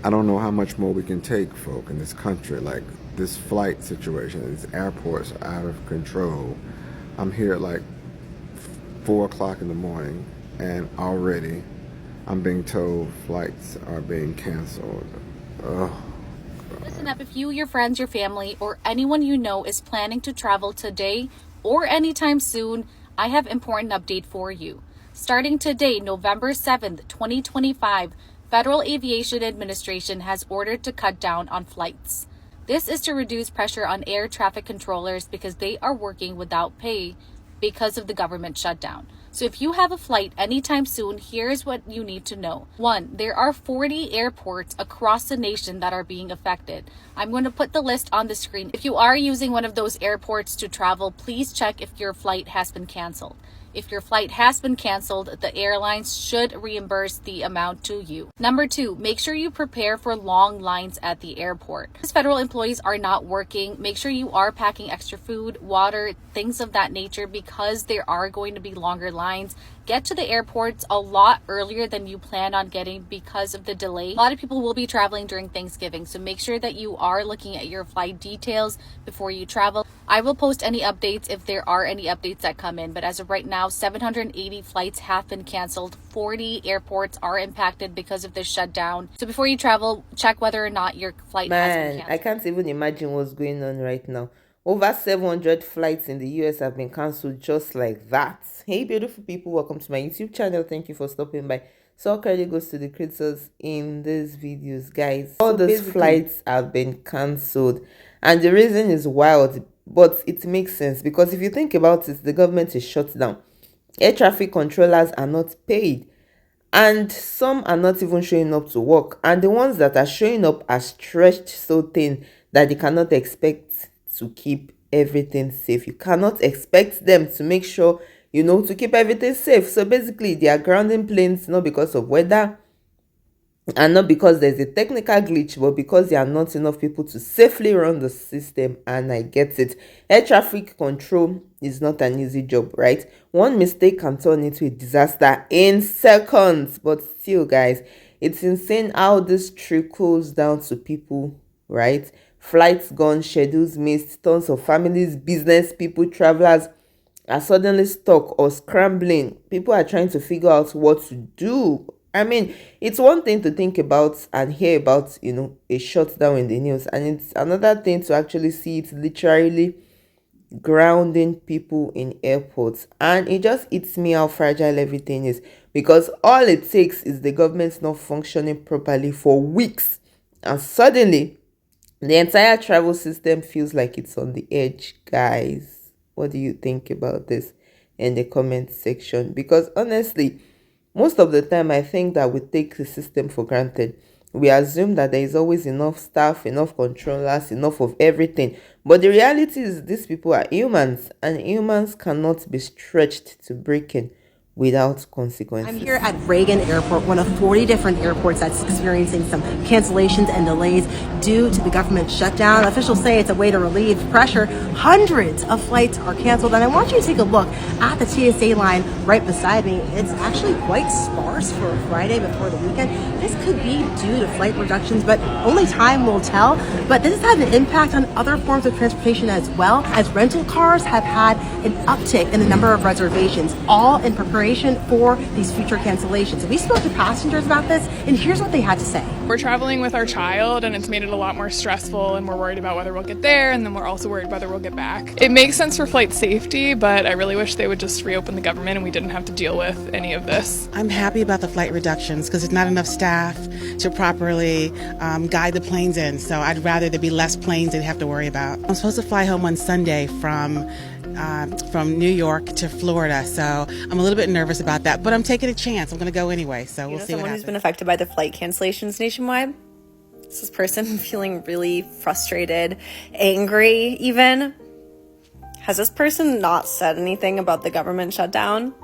I don't know how much more we can take, folk, in this country. Like, this flight situation, these airports are out of control. I'm here at like 4 o'clock in the morning, and already I'm being told flights are being canceled. Ugh. Listen up, if you, your friends, your family, or anyone you know is planning to travel today or anytime soon, I have an important update for you. Starting today, November 7th, 2025, Federal Aviation Administration has ordered to cut down on flights. This is to reduce pressure on air traffic controllers because they are working without pay because of the government shutdown. So if you have a flight anytime soon, here's what you need to know. 1, there are 40 airports across the nation that are being affected. I'm going to put the list on the screen. If you are using one of those airports to travel, please check if your flight has been canceled. If your flight has been canceled, the airlines should reimburse the amount to you. Number 2, make sure you prepare for long lines at the airport. As federal employees are not working, make sure you are packing extra food, water, things of that nature, because there are going to be longer lines. Get to the airports a lot earlier than you plan on getting because of the delay. A lot of people will be traveling during Thanksgiving, so make sure that you are looking at your flight details before you travel. I will post any updates if there are any updates that come in, but as of right now, 780 flights have been canceled. 40 airports are impacted because of this shutdown. So before you travel, check whether or not your flight has been canceled. I can't even imagine what's going on right now. Over 700 flights in the US have been cancelled just like that. Hey beautiful people, welcome to my YouTube channel. Thank you for stopping by. So all credit goes to the creators in these videos, guys. All those flights have been cancelled, and the reason is wild, but it makes sense because if you think about it, the government is shut down. Air traffic controllers are not paid, and some are not even showing up to work, and the ones that are showing up are stretched so thin that they cannot expect to keep everything safe. You cannot expect them to make sure, to keep everything safe. So basically they are grounding planes not because of weather and not because there's a technical glitch, but because there are not enough people to safely run the system. And I get it. Air traffic control is not an easy job, right? One mistake can turn into a disaster in seconds. But still, guys, it's insane how this trickles down to people, right? Flights gone, schedules missed, tons of families, business people, travelers are suddenly stuck or scrambling. People are trying to figure out what to do. I mean, it's one thing to think about and hear about, a shutdown in the news, and it's another thing to actually see it literally grounding people in airports. And it just hits me how fragile everything is, because all it takes is the government not functioning properly for weeks, and suddenly the entire travel system feels like it's on the edge. Guys, what do you think about this in the comment section? Because honestly, most of the time I think that we take the system for granted. We assume that there is always enough staff, enough controllers, enough of everything. But the reality is these people are humans, and humans cannot be stretched to breaking without consequences. I'm here at Reagan Airport, one of 40 different airports that's experiencing some cancellations and delays due to the government shutdown. Officials say it's a way to relieve pressure. Hundreds of flights are canceled, and I want you to take a look at the TSA line right beside me. It's actually quite sparse for a Friday before the weekend. This could be due to flight reductions, but only time will tell. But this has had an impact on other forms of transportation as well, as rental cars have had an uptick in the number of reservations, all in preparation for these future cancellations. We spoke to passengers about this, and here's what they had to say. We're traveling with our child, and it's made it a lot more stressful, and we're worried about whether we'll get there, and then we're also worried whether we'll get back. It makes sense for flight safety, but I really wish they would just reopen the government and we didn't have to deal with any of this. I'm happy about the flight reductions because there's not enough staff to properly guide the planes in, so I'd rather there be less planes they'd have to worry about. I'm supposed to fly home on Sunday from New York to Florida, so I'm a little bit nervous about that, but I'm taking a chance. I'm going to go anyway, so we'll see what happens. Someone who's been affected by the flight cancellations nationwide? Is this person feeling really frustrated, angry even? Has this person not said anything about the government shutdown?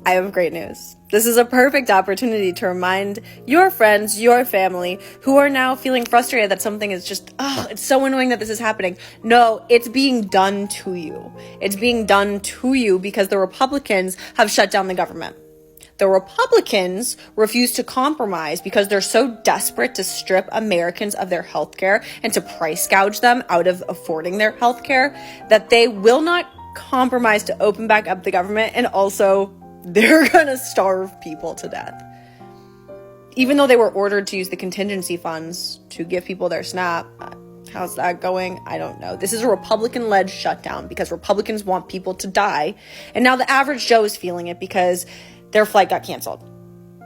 I have great news. This is a perfect opportunity to remind your friends, your family, who are now feeling frustrated that something is just, it's so annoying that this is happening. No, it's being done to you. It's being done to you because the Republicans have shut down the government. The Republicans refuse to compromise because they're so desperate to strip Americans of their health care and to price gouge them out of affording their health care that they will not compromise to open back up the government, and also they're gonna starve people to death. Even though they were ordered to use the contingency funds to give people their SNAP. How's that going? I don't know. This is a Republican-led shutdown because Republicans want people to die. And now the average Joe is feeling it because their flight got canceled.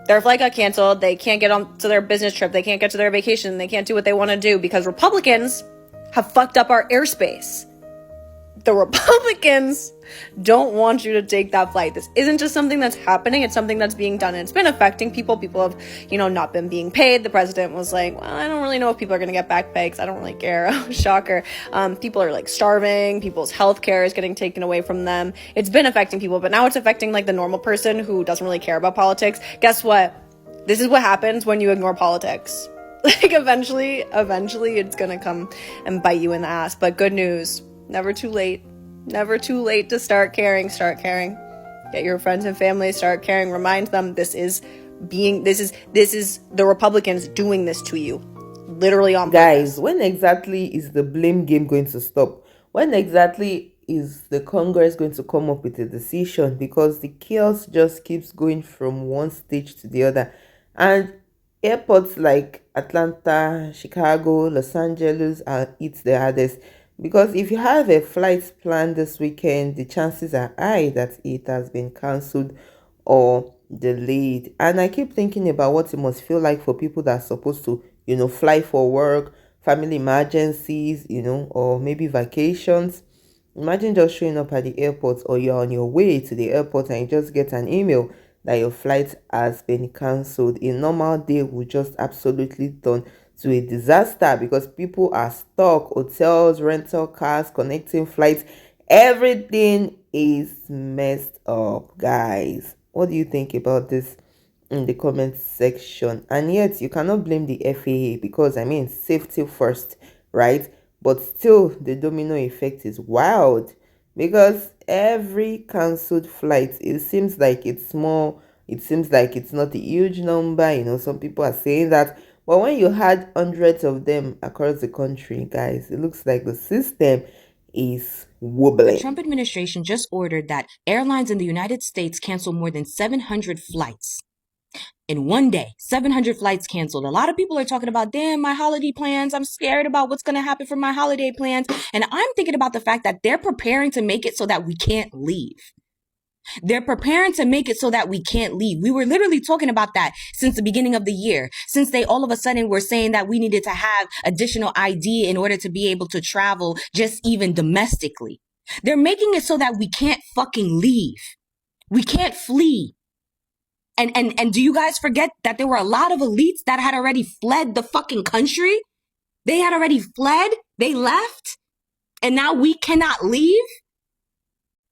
Their flight got canceled. They can't get on to their business trip. They can't get to their vacation. They can't do what they want to do because Republicans have fucked up our airspace. The Republicans don't want you to take that flight. This isn't just something that's happening. It's something that's being done. And it's been affecting people. People have, not been being paid. The president was like, well, I don't really know if people are going to get back pay because I don't really care. Shocker. People are starving. People's health care is getting taken away from them. It's been affecting people, but now it's affecting the normal person who doesn't really care about politics. Guess what? This is what happens when you ignore politics. Eventually it's going to come and bite you in the ass. But good news. Never too late. Never too late to start caring. Start caring. Get your friends and family, start caring. Remind them this is the Republicans doing this to you. Literally on purpose. Guys, when exactly is the blame game going to stop? When exactly is the Congress going to come up with a decision? Because the chaos just keeps going from one stage to the other. And airports like Atlanta, Chicago, Los Angeles are hit the hardest. Because if you have a flight planned this weekend, the chances are high that it has been cancelled or delayed. And I keep thinking about what it must feel like for people that are supposed to, fly for work, family emergencies, or maybe vacations. Imagine just showing up at the airport, or you're on your way to the airport and you just get an email that your flight has been cancelled. A normal day would just absolutely turn to a disaster because people are stuck. Hotels, rental cars, connecting flights, everything is messed up, guys. What do you think about this in the comment section? And yet you cannot blame the FAA because safety first, right? But still the domino effect is wild because every cancelled flight, it seems like it's small, it seems like it's not a huge number. Some people are saying that. But when you had hundreds of them across the country, guys, it looks like the system is wobbling. The Trump administration just ordered that airlines in the United States cancel more than 700 flights. In one day, 700 flights canceled. A lot of people are talking about, damn, my holiday plans. I'm scared about what's going to happen for my holiday plans. And I'm thinking about the fact that they're preparing to make it so that we can't leave. They're preparing to make it so that we can't leave. We were literally talking about that since the beginning of the year, since they all of a sudden were saying that we needed to have additional ID in order to be able to travel just even domestically. They're making it so that we can't fucking leave. We can't flee. And do you guys forget that there were a lot of elites that had already fled the fucking country? They had already fled. They left. And now we cannot leave.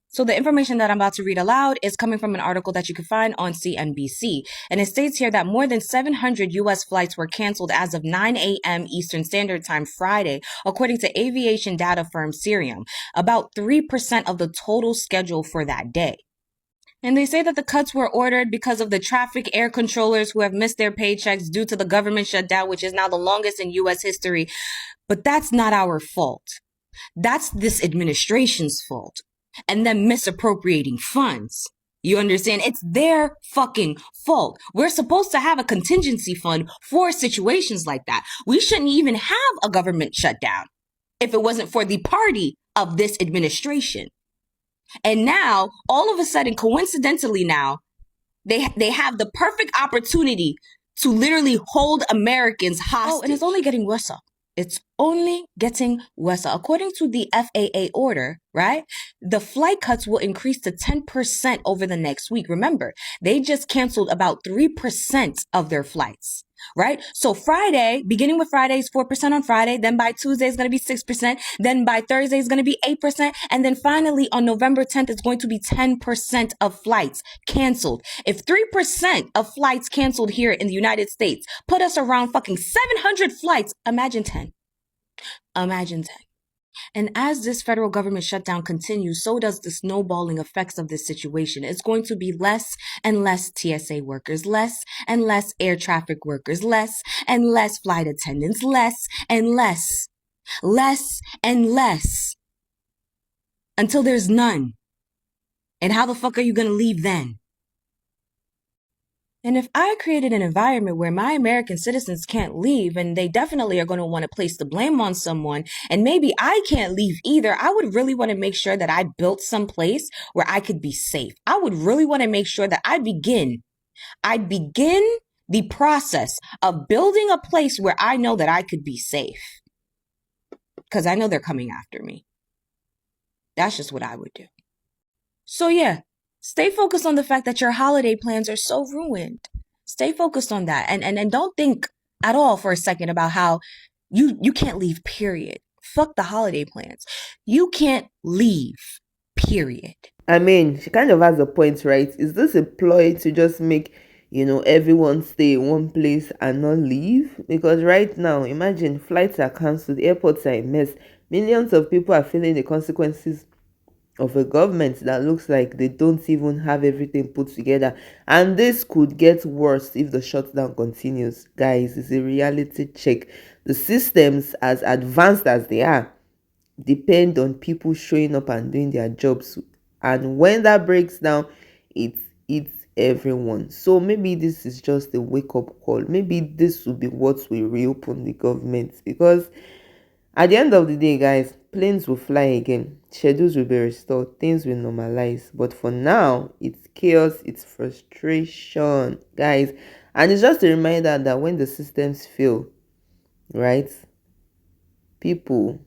So the information that I'm about to read aloud is coming from an article that you can find on CNBC. And it states here that more than 700 U.S. flights were canceled as of 9 a.m. Eastern Standard Time Friday, according to aviation data firm Cirium, about 3% of the total schedule for that day. And they say that the cuts were ordered because of the traffic air controllers who have missed their paychecks due to the government shutdown, which is now the longest in U.S. history. But that's not our fault. That's this administration's fault. And them misappropriating funds. You understand? It's their fucking fault. We're supposed to have a contingency fund for situations like that. We shouldn't even have a government shutdown if it wasn't for the party of this administration. And now, all of a sudden, coincidentally now, they have the perfect opportunity to literally hold Americans hostage. Oh, and it's only getting worse. It's only getting worse. According to the FAA order, right? The flight cuts will increase to 10% over the next week. Remember, they just canceled about 3% of their flights, right? So Friday, beginning with Friday is 4% on Friday. Then by Tuesday, it's going to be 6%. Then by Thursday, it's going to be 8%. And then finally on November 10th, it's going to be 10% of flights canceled. If 3% of flights canceled here in the United States put us around fucking 700 flights, imagine 10. Imagine 10. And as this federal government shutdown continues, so does the snowballing effects of this situation. It's going to be less and less TSA workers, less and less air traffic workers, less and less flight attendants, less and less, less and less, until there's none. And how the fuck are you going to leave then? And if I created an environment where my American citizens can't leave, and they definitely are going to want to place the blame on someone, and maybe I can't leave either, I would really want to make sure that I built some place where I could be safe. I would really want to make sure that I'd begin the process of building a place where I know that I could be safe. Because I know they're coming after me. That's just what I would do. So yeah. Stay focused on the fact that your holiday plans are so ruined. Stay focused on that. And don't think at all for a second about how you can't leave, period. Fuck the holiday plans. You can't leave, period. I mean, she kind of has a point, right? Is this a ploy to just make, everyone stay in one place and not leave? Because right now, imagine flights are cancelled, airports are a mess. Millions of people are feeling the consequences of a government that looks like they don't even have everything put together, and this could get worse if the shutdown continues. Guys, it's a reality check. The systems, as advanced as they are, depend on people showing up and doing their jobs, and when that breaks down, it's everyone. So maybe this is just a wake-up call. Maybe this will be what will reopen the government, because at the end of the day, guys, planes will fly again, schedules will be restored, things will normalize. But for now, it's chaos, it's frustration, guys. And it's just a reminder that when the systems fail, right, people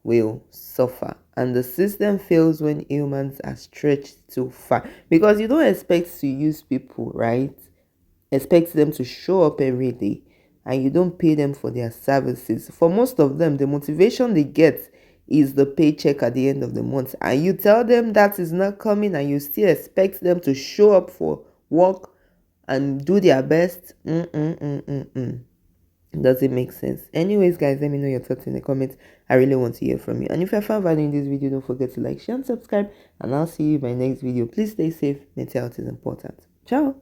will suffer. And the system fails when humans are stretched too far. Because you don't expect to use people, right? Expect them to show up every day, and you don't pay them for their services. For most of them, the motivation they get is the paycheck at the end of the month, and you tell them that is not coming, and you still expect them to show up for work and do their best. Does it make sense? Anyways, guys, let me know your thoughts in the comments. I really want to hear from you. And if you found value in this video, don't forget to like, share, and subscribe, and I'll see you in my next video. Please stay safe. Mental health is important. Ciao.